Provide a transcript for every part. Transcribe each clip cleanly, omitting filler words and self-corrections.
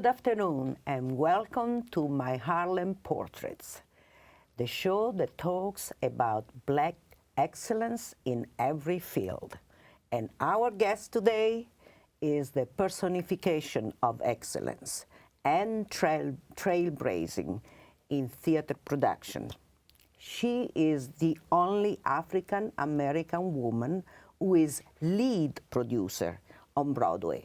Good afternoon and welcome to my Harlem Portraits, the show that talks about Black excellence in every field. And our guest today is the personification of excellence and trailblazing in theater production. She is the only African American woman who is lead producer on Broadway.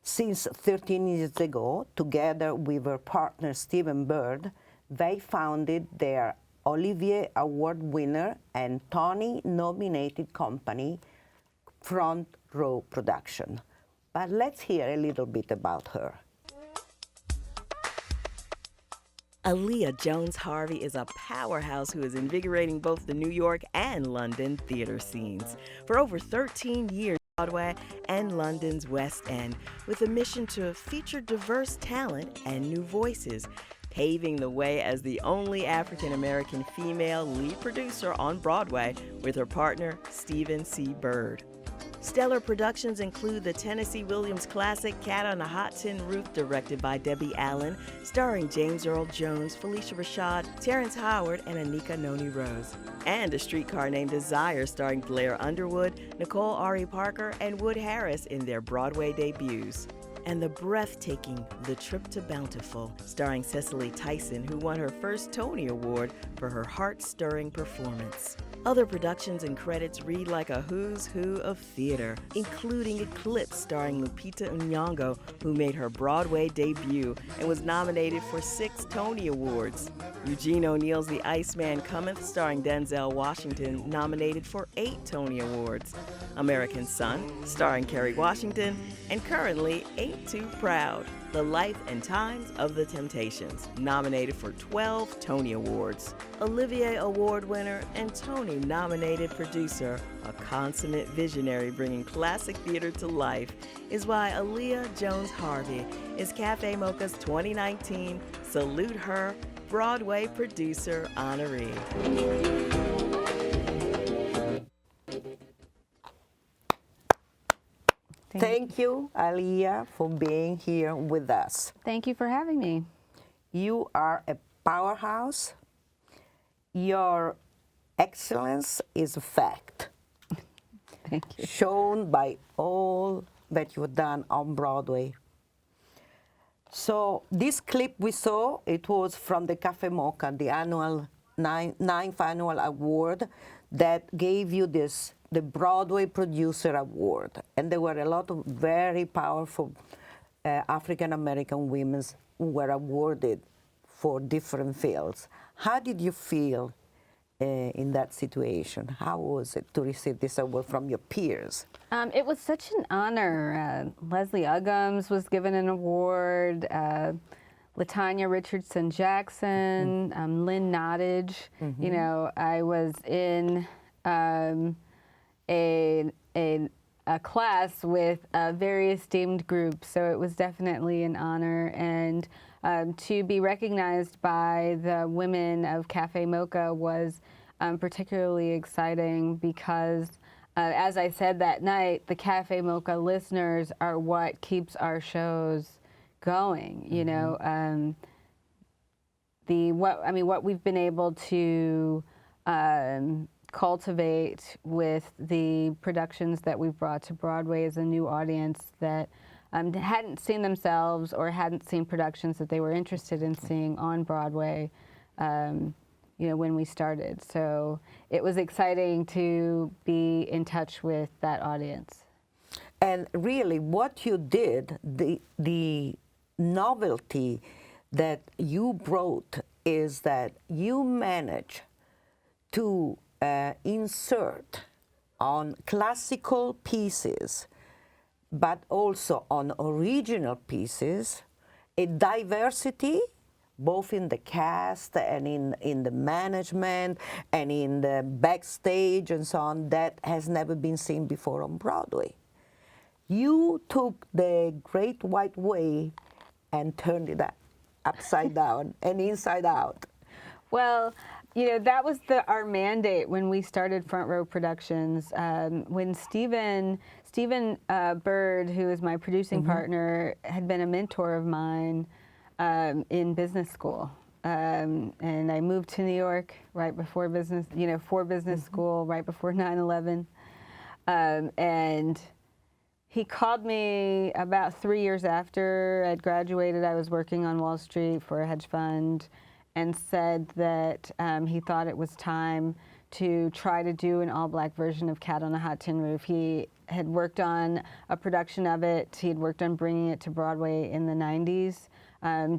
Since 13 years ago, together with her partner Stephen Byrd, they founded their Olivier Award winner and Tony-nominated company, Front Row Production. But let's hear a little bit about her. Alia Jones Harvey is a powerhouse who is invigorating both the New York and London theater scenes. For over 13 years, Broadway and London's West End, with a mission to feature diverse talent and new voices, paving the way as the only African-American female lead producer on Broadway with her partner, Stephen C. Byrd. Stellar productions include the Tennessee Williams classic Cat on a Hot Tin Roof, directed by Debbie Allen, starring James Earl Jones, Felicia Rashad, Terrence Howard, and Anika Noni Rose. And A Streetcar Named Desire, starring Blair Underwood, Nicole Ari Parker, and Wood Harris in their Broadway debuts. And the breathtaking The Trip to Bountiful, starring Cecily Tyson, who won her first Tony Award for her heart-stirring performance. Other productions and credits read like a who's who of theater, including Eclipse, starring Lupita Nyong'o, who made her Broadway debut and was nominated for 6 Tony Awards. Eugene O'Neill's The Iceman Cometh, starring Denzel Washington, nominated for 8 Tony Awards. American Son, starring Kerry Washington, and currently Ain't Too Proud, The Life and Times of the Temptations, nominated for 12 Tony Awards. Olivier Award winner and Tony-nominated producer, a consummate visionary bringing classic theater to life, is why Alia Jones Harvey is Cafe Mocha's 2019 Salute Her Broadway Producer Honoree. Thank you, Alia, for being here with us. Thank you for having me. You are a powerhouse. Your excellence is a fact. Thank you. Shown by all that you've done on Broadway. So this clip we saw, it was from the Cafe Mocha, the annual ninth annual award that gave you the Broadway Producer Award. And there were a lot of very powerful African-American women who were awarded for different fields. How did you feel in that situation? How was it to receive this award from your peers? It was such an honor. Leslie Uggams was given an award, Latanya Richardson Jackson, Lynn Nottage. You know, I was in a class with a very esteemed group, so it was definitely an honor. And to be recognized by the women of Cafe Mocha was particularly exciting because, as I said that night, the Cafe Mocha listeners are what keeps our shows going. You know, what we've been able to cultivate with the productions that we've brought to Broadway is a new audience that hadn't seen themselves or hadn't seen productions that they were interested in seeing on Broadway, you know, when we started. So it was exciting to be in touch with that audience. And really what you did, the novelty that you brought is that you managed to insert on classical pieces, but also on original pieces, a diversity both in the cast and in the management and in the backstage and so on that has never been seen before on Broadway. You took the Great White Way and turned it upside down and inside out. Well, You know, that was our mandate when we started Front Row Productions. When Stephen Byrd, who is my producing partner, had been a mentor of mine in business school. And I moved to New York right before business, for business school, right before 9/11. And he called me about 3 years after I'd graduated. I was working on Wall Street for a hedge fund, and said that he thought it was time to try to do an all-black version of Cat on a Hot Tin Roof. He had worked on a production of it. He had worked on bringing it to Broadway in the 90s.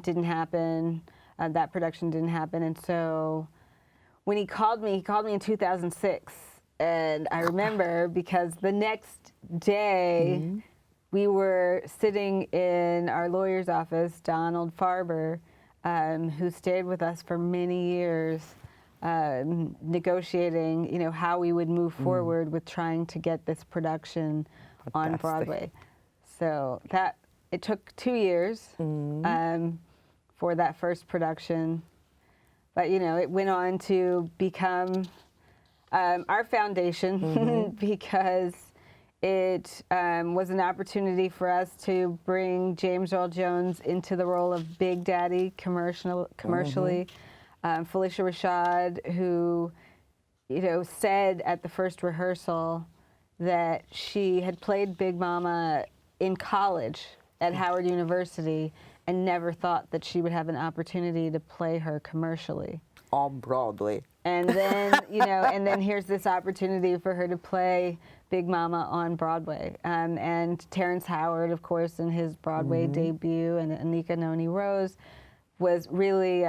Didn't happen. That production didn't happen. And so when he called me in 2006. And I remember because the next day we were sitting in our lawyer's office, Donald Farber, who stayed with us for many years, negotiating, how we would move forward with trying to get this production on Broadway. So it took 2 years for that first production, but it went on to become our foundation because it was an opportunity for us to bring James Earl Jones into the role of Big Daddy commercially. Phylicia Rashad, who, said at the first rehearsal that she had played Big Mama in college at Howard University and never thought that she would have an opportunity to play her commercially. On Broadway. And then, and then here's this opportunity for her to play Big Mama on Broadway. And Terrence Howard, of course, in his Broadway debut, and Anika Noni Rose was really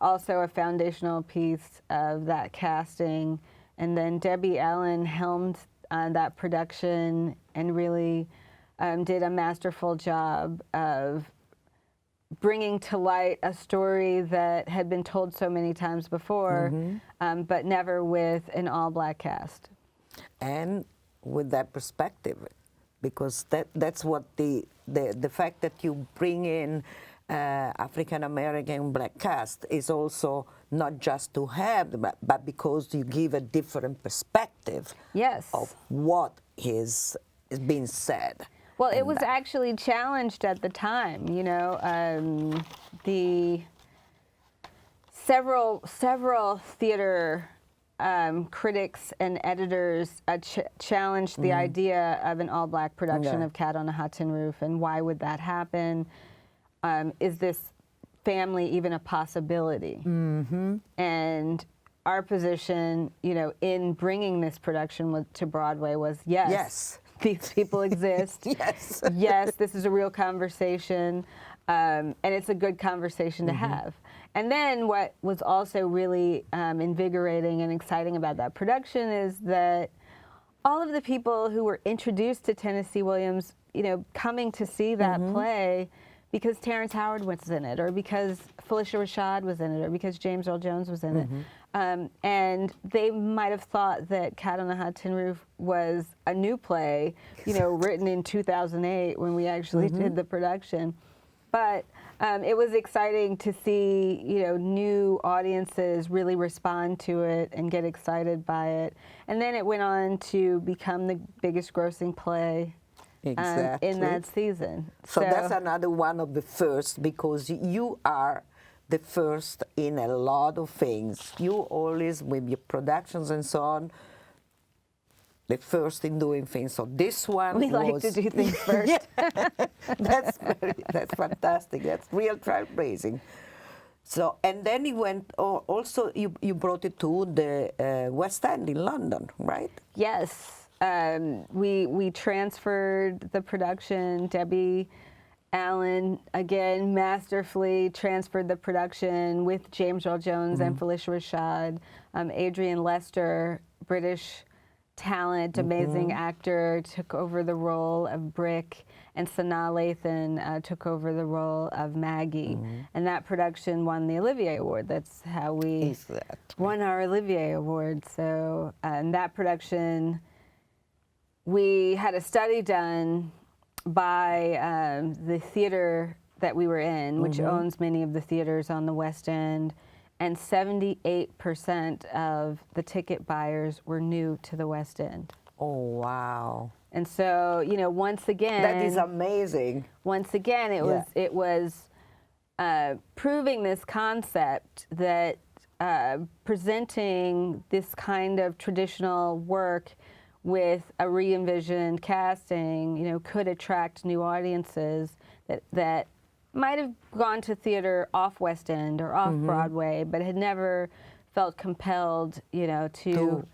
also a foundational piece of that casting. And then Debbie Allen helmed that production and really did a masterful job of bringing to light a story that had been told so many times before, but never with an all-black cast. And with that perspective, because that's what the fact that you bring in African American black cast is also not just to have, but because you give a different perspective of what is being said. Well, it was actually challenged at the time, the several theater critics and editors challenged the idea of an all-black production of Cat on a Hot Tin Roof, and why would that happen? Is this family even a possibility? And our position, in bringing this production to Broadway was yes. These people exist. Yes, this is a real conversation, and it's a good conversation to have. And then what was also really invigorating and exciting about that production is that all of the people who were introduced to Tennessee Williams, coming to see that play because Terrence Howard was in it, or because Phylicia Rashad was in it, or because James Earl Jones was in it. And they might have thought that Cat on a Hot Tin Roof was a new play, written in 2008 when we actually did the production. But it was exciting to see, new audiences really respond to it and get excited by it. And then it went on to become the biggest grossing play in that season. So that's another one of the first, because you are the first in a lot of things. You always, with your productions and so on, the first in doing things. So this one we like to do things first. That's fantastic. That's real trailblazing. So, and then you went, also you brought it to the West End in London, right? Yes. We transferred the production. Debbie Allen, again, masterfully transferred the production with James Earl Jones and Phylicia Rashad. Adrian Lester, British talent, amazing actor, took over the role of Brick, and Sanaa Lathan took over the role of Maggie. And that production won the Olivier Award. That's how we won our Olivier Award. So that production, we had a study done by the theater that we were in, which owns many of the theaters on the West End, and 78% of the ticket buyers were new to the West End. Oh, wow. And so, you know, once again, That is amazing. Once again, it was proving this concept that presenting this kind of traditional work with a re-envisioned casting, you know, could attract new audiences that might have gone to theater off West End or off Broadway, but had never felt compelled, you know, to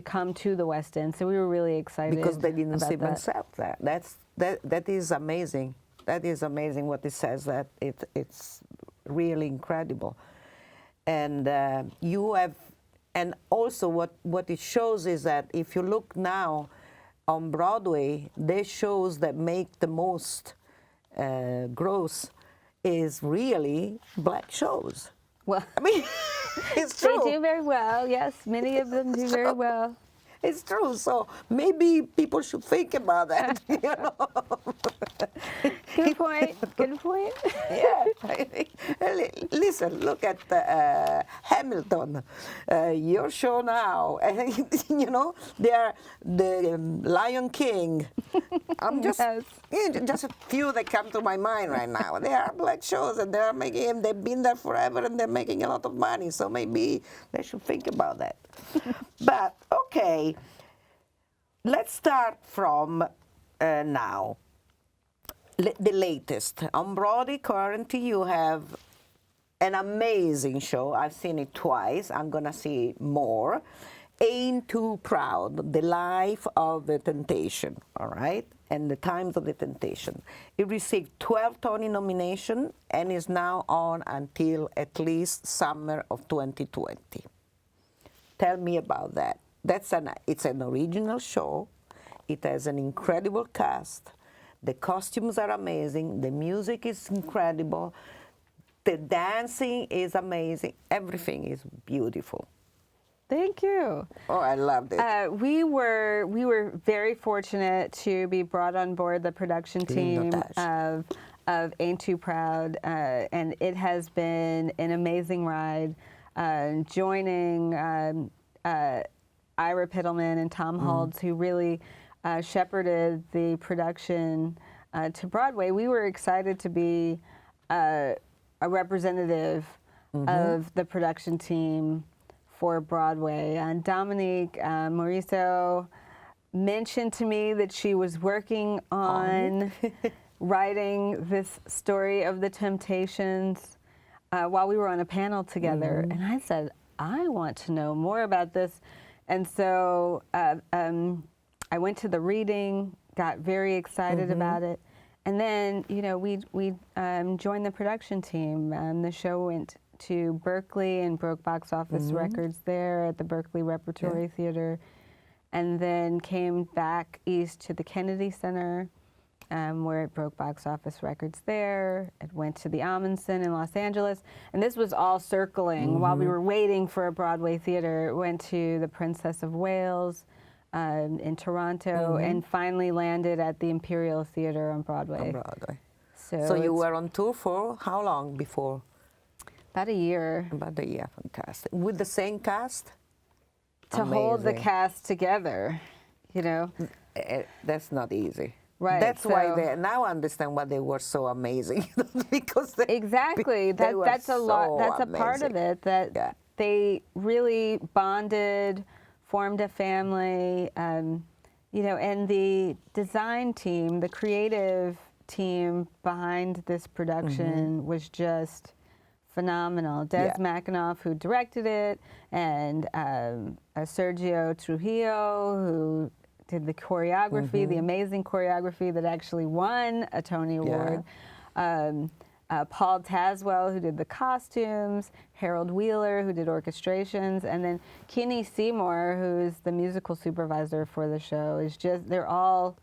come to the West End. So we were really excited because they didn't about even that. sell that. That is amazing. That is amazing what it says. That it's really incredible. And you have, and also what it shows is that if you look now on Broadway, the shows that make the most gross is really black shows. Well, I mean, it's true. they do very well. Yes, many of them do very well. It's true. So maybe people should think about that. You know. Good point. Good point. Yeah. Listen, look at Hamilton, your show now. You know, they are the Lion King. I'm just, just a few that come to my mind right now. They are black shows, and they've been there forever, and they're making a lot of money. So maybe they should think about that. But okay, let's start from now. The latest. On Broadway currently you have an amazing show. I've seen it twice. I'm going to see more. Ain't Too Proud, The Life of the Temptation, all right? And The Times of the Temptation. It received 12 Tony nominations and is now on until at least summer of 2020. Tell me about that. It's an original show. It has an incredible cast. The costumes are amazing. The music is incredible. The dancing is amazing. Everything is beautiful. Thank you. Oh, I loved it. We were very fortunate to be brought on board the production team of Ain't Too Proud, and it has been an amazing ride. Joining Ira Pittleman and Tom Hulds, who really shepherded the production to Broadway, we were excited to be a representative of the production team for Broadway. And Dominique Morisseau mentioned to me that she was working on writing this story of the Temptations while we were on a panel together. And I said, I want to know more about this. And so I went to the reading, got very excited about it, and then we joined the production team. The show went to Berkeley and broke box office records there at the Berkeley Repertory Theater, and then came back east to the Kennedy Center, where it broke box office records there. It went to the Amundsen in Los Angeles, and this was all circling while we were waiting for a Broadway theater. It went to the Princess of Wales in Toronto, and finally landed at the Imperial Theater on Broadway. So you were on tour for how long before? About a year. About a year, fantastic. With the same cast? To hold the cast together, That's not easy. Right. That's why now I understand why they were so amazing. Because that's a lot. That's a part of it. That they really bonded, formed a family. And the design team, the creative team behind this production was just phenomenal. Des McAnuff, who directed it, and Sergio Trujillo, who did the choreography, the amazing choreography that actually won a Tony Award. Paul Tazwell, who did the costumes, Harold Wheeler, who did orchestrations, and then Kenny Seymour, who's the musical supervisor for the show. They're all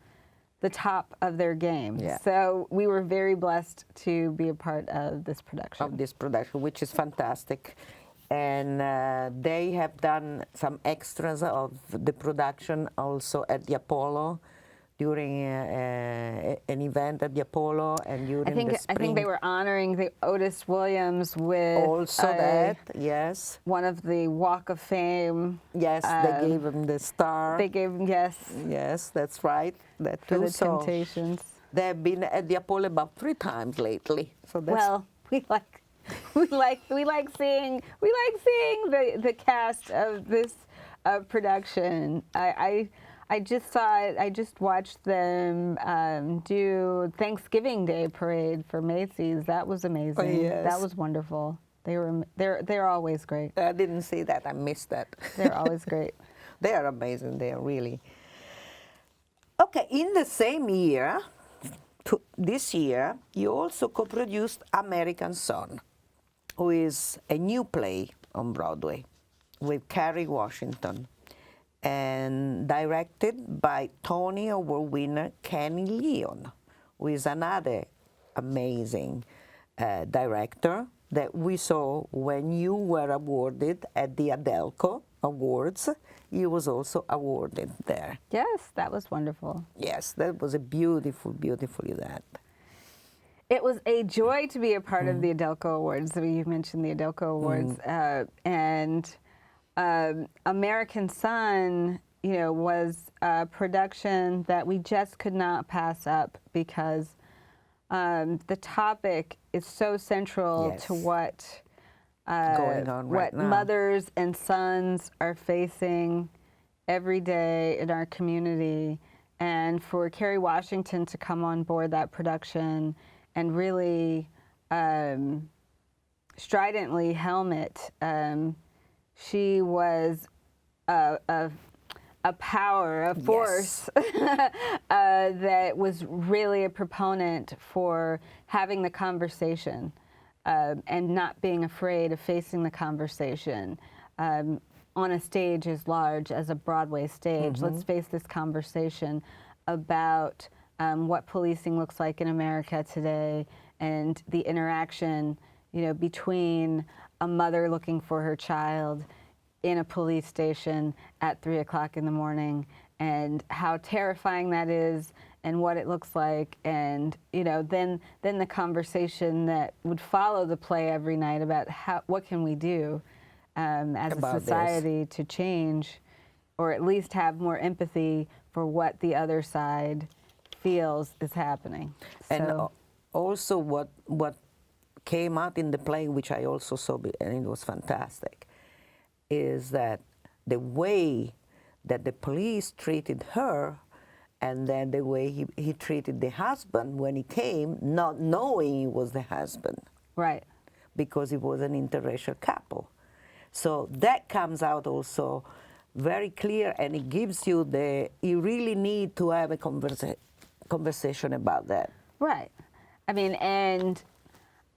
the top of their game. So we were very blessed to be a part of this production. Which is fantastic. And they have done some extras of the production also at the Apollo during an event at the Apollo and during the spring. I think they were honoring the Otis Williams with also that, yes. one of the Walk of Fame. Yes, they gave him the star. They gave him, yes. Yes, that's right. That For too. the Temptations. They've been at the Apollo about 3 times lately. So that's Well, we like seeing the cast of this production. I just watched them do Thanksgiving Day parade for Macy's. That was amazing. Oh, yes. That was wonderful. They're always great. I didn't see that. I missed that. They're always great. They are amazing. They are really. Okay, in the same year, this year, you also co-produced American Son, who is a new play on Broadway with Kerry Washington and directed by Tony Award winner Kenny Leon, who is another amazing director that we saw when you were awarded at the Adelco Awards. You was also awarded there. Yes, that was wonderful. Yes, that was a beautiful, beautiful event. It was a joy to be a part of the Adelco Awards. You mentioned the Adelco Awards, and American Son, was a production that we just could not pass up because the topic is so central to what going on right now. Mothers and sons are facing every day in our community, and for Kerry Washington to come on board that production and really stridently helm it. She was a power, a force that was really a proponent for having the conversation and not being afraid of facing the conversation on a stage as large as a Broadway stage. Let's face this conversation about what policing looks like in America today and the interaction, between a mother looking for her child in a police station at 3 o'clock in the morning, and how terrifying that is and what it looks like, and then the conversation that would follow the play every night about what can we do as a society to change, or at least have more empathy for what the other side feels is happening. And also what came out in the play, which I also saw, and it was fantastic, is that the way that the police treated her, and then the way he treated the husband when he came, not knowing he was the husband. Right. Because it was an interracial couple. So that comes out also very clear, and it gives you you really need to have a conversation about that. Right. I mean, and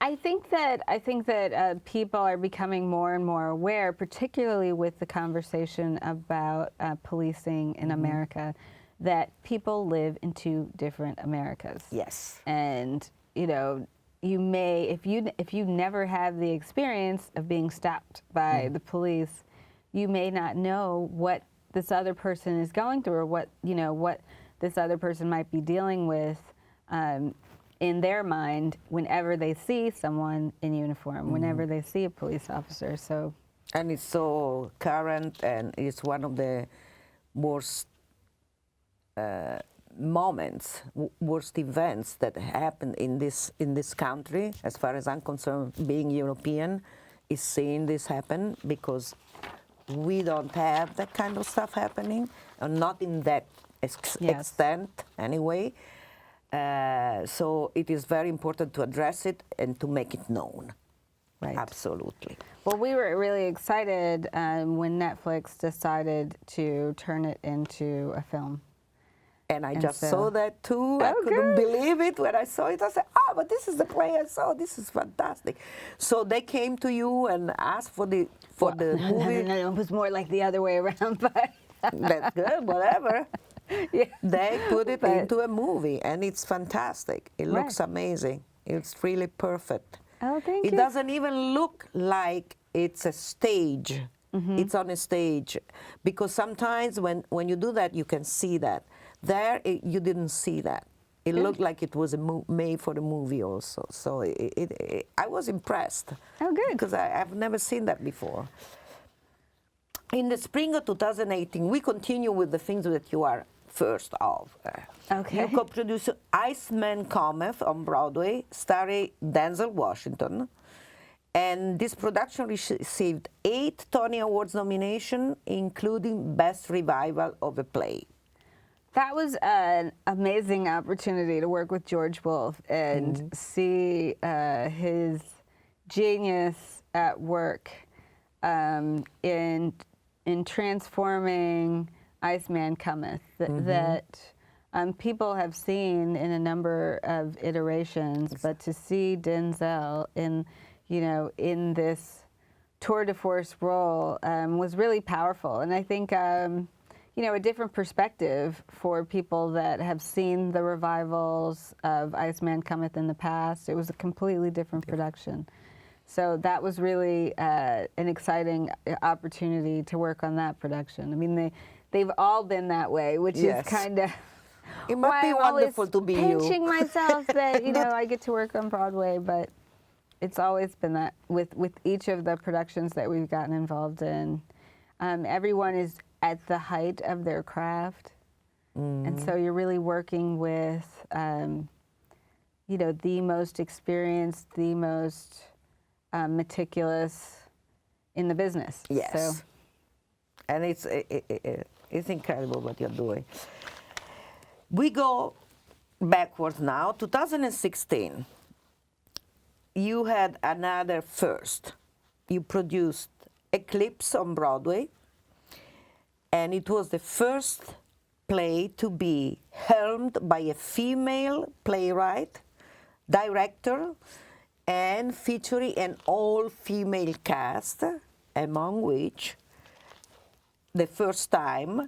I think that people are becoming more and more aware, particularly with the conversation about policing in America, that people live in 2 different Americas. Yes. And you may, if you never have the experience of being stopped by the police, you may not know what this other person is going through, or what this other person might be dealing with in their mind whenever they see someone in uniform, whenever they see a police officer. So, and it's so current, and it's one of the worst moments, worst events that happen in this country, as far as I'm concerned, being European, is seeing this happen, because we don't have that kind of stuff happening, and not in that extent anyway. So it is very important to address it and to make it known. Right. Absolutely. Well, we were really excited when Netflix decided to turn it into a film. And I just saw that too. I couldn't believe it when I saw it. I said, but this is the play I saw. This is fantastic. So they came to you and asked for the movie. No, it was more like the other way around. But that's good, whatever. Yeah. They put it into a movie, and it's fantastic. It looks amazing. It's really perfect. Oh, thank you. It doesn't even look like it's a stage. It's on a stage. Because sometimes when you do that, you can see that there you didn't see that. It looked like it was made for the movie also. So I was impressed. Oh, good. Because I've never seen that before. In the spring of 2018, we continue with the things that you are first of. Okay. You co-produced Iceman Cometh on Broadway, starring Denzel Washington. And this production received 8 Tony Awards nominations, including Best Revival of a Play. That was an amazing opportunity to work with George Wolfe and see his genius at work in transforming Iceman Cometh that people have seen in a number of iterations, but to see Denzel in this tour de force role was really powerful, and I think a different perspective for people that have seen the revivals of Iceman Cometh in the past. It was a completely different production. So that was really an exciting opportunity to work on that production. I mean, they've all been that way, which is kind of it must be wonderful to be you. Pinching myself that I get to work on Broadway, but it's always been that with each of the productions that we've gotten involved in. Everyone is at the height of their craft, and so you're really working with the most experienced, the most meticulous in the business. Yes. So. And it's incredible what you're doing. We go backwards now. 2016, you had another first. You produced Eclipse on Broadway, and it was the first play to be helmed by a female playwright, director, and featuring an all-female cast, among which, the first time,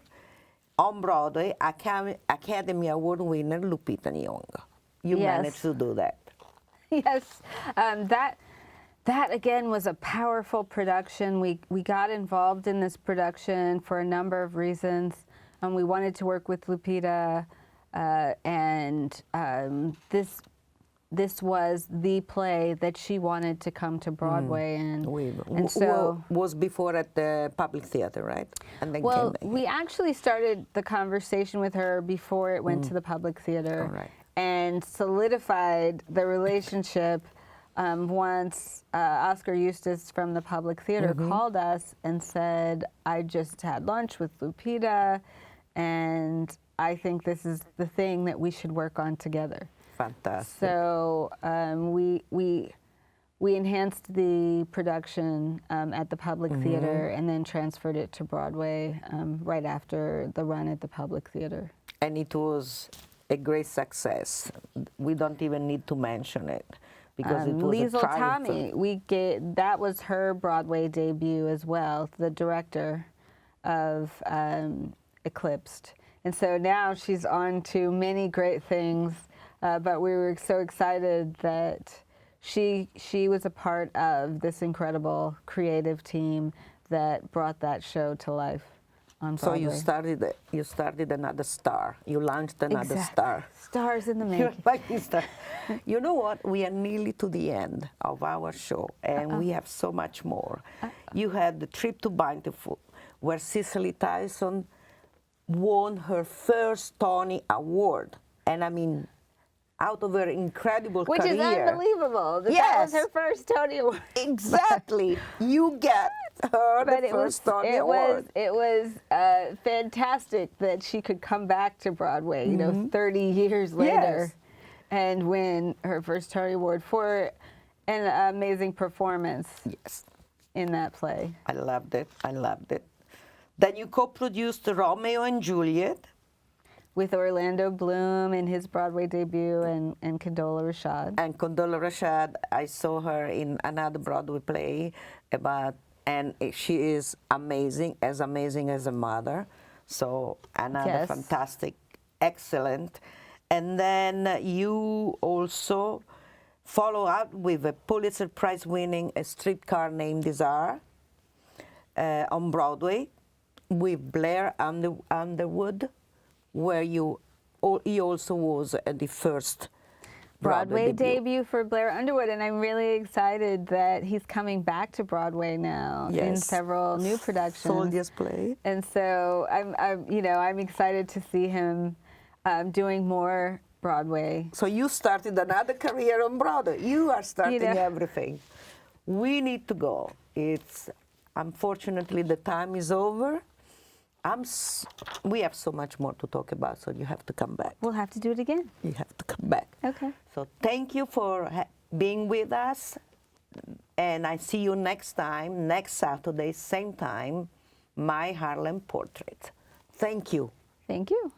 on Broadway, Academy Award winner Lupita Nyong'o. You managed to do that. Yes, that again was a powerful production. We got involved in this production for a number of reasons. We wanted to work with Lupita, and this was the play that she wanted to come to Broadway, and so was before at the Public Theater, right? And then well, came back. we actually started the conversation with her before it went to the Public Theater, and solidified the relationship once Oscar Eustis from the Public Theater called us and said, "I just had lunch with Lupita, and I think this is the thing that we should work on together." Fantastic. So we enhanced the production at the Public Theater and then transferred it to Broadway right after the run at the Public Theater. And it was a great success. We don't even need to mention it because it was Liesl a triumph. Tommy, that was her Broadway debut as well, the director of Eclipsed. And so now she's on to many great things. But we were so excited that she was a part of this incredible creative team that brought that show to life on Broadway. So you started another star. You launched another star. Stars in the making. You know what? We are nearly to the end of our show, and we have so much more. You had the trip to Bountiful, where Cicely Tyson won her first Tony Award, and I mean, out of her incredible career. Which is unbelievable. That was her first Tony Award. Exactly. You get her the first Tony Award. It was fantastic that she could come back to Broadway, 30 years later, and win her first Tony Award for an amazing performance in that play. I loved it. I loved it. Then you co-produced Romeo and Juliet. With Orlando Bloom in his Broadway debut and Condola Rashad. And Condola Rashad, I saw her in another Broadway play and she is amazing as a mother. So another fantastic, excellent. And then you also follow up with a Pulitzer Prize winning A Streetcar Named Desire on Broadway with Blair Underwood, where you he also was at the first Broadway debut for Blair Underwood, and I'm really excited that he's coming back to Broadway now in Yes. several new productions. Soldier's Play. And so I'm excited to see him doing more Broadway. So you started another career on Broadway. You are starting know. everything. We need to go. It's unfortunately the time is over. We have so much more to talk about, so you have to come back. We'll have to do it again. You have to come back. Okay. So thank you for being with us, and I see you next time, next Saturday, same time, My Harlem Portrait. Thank you. Thank you.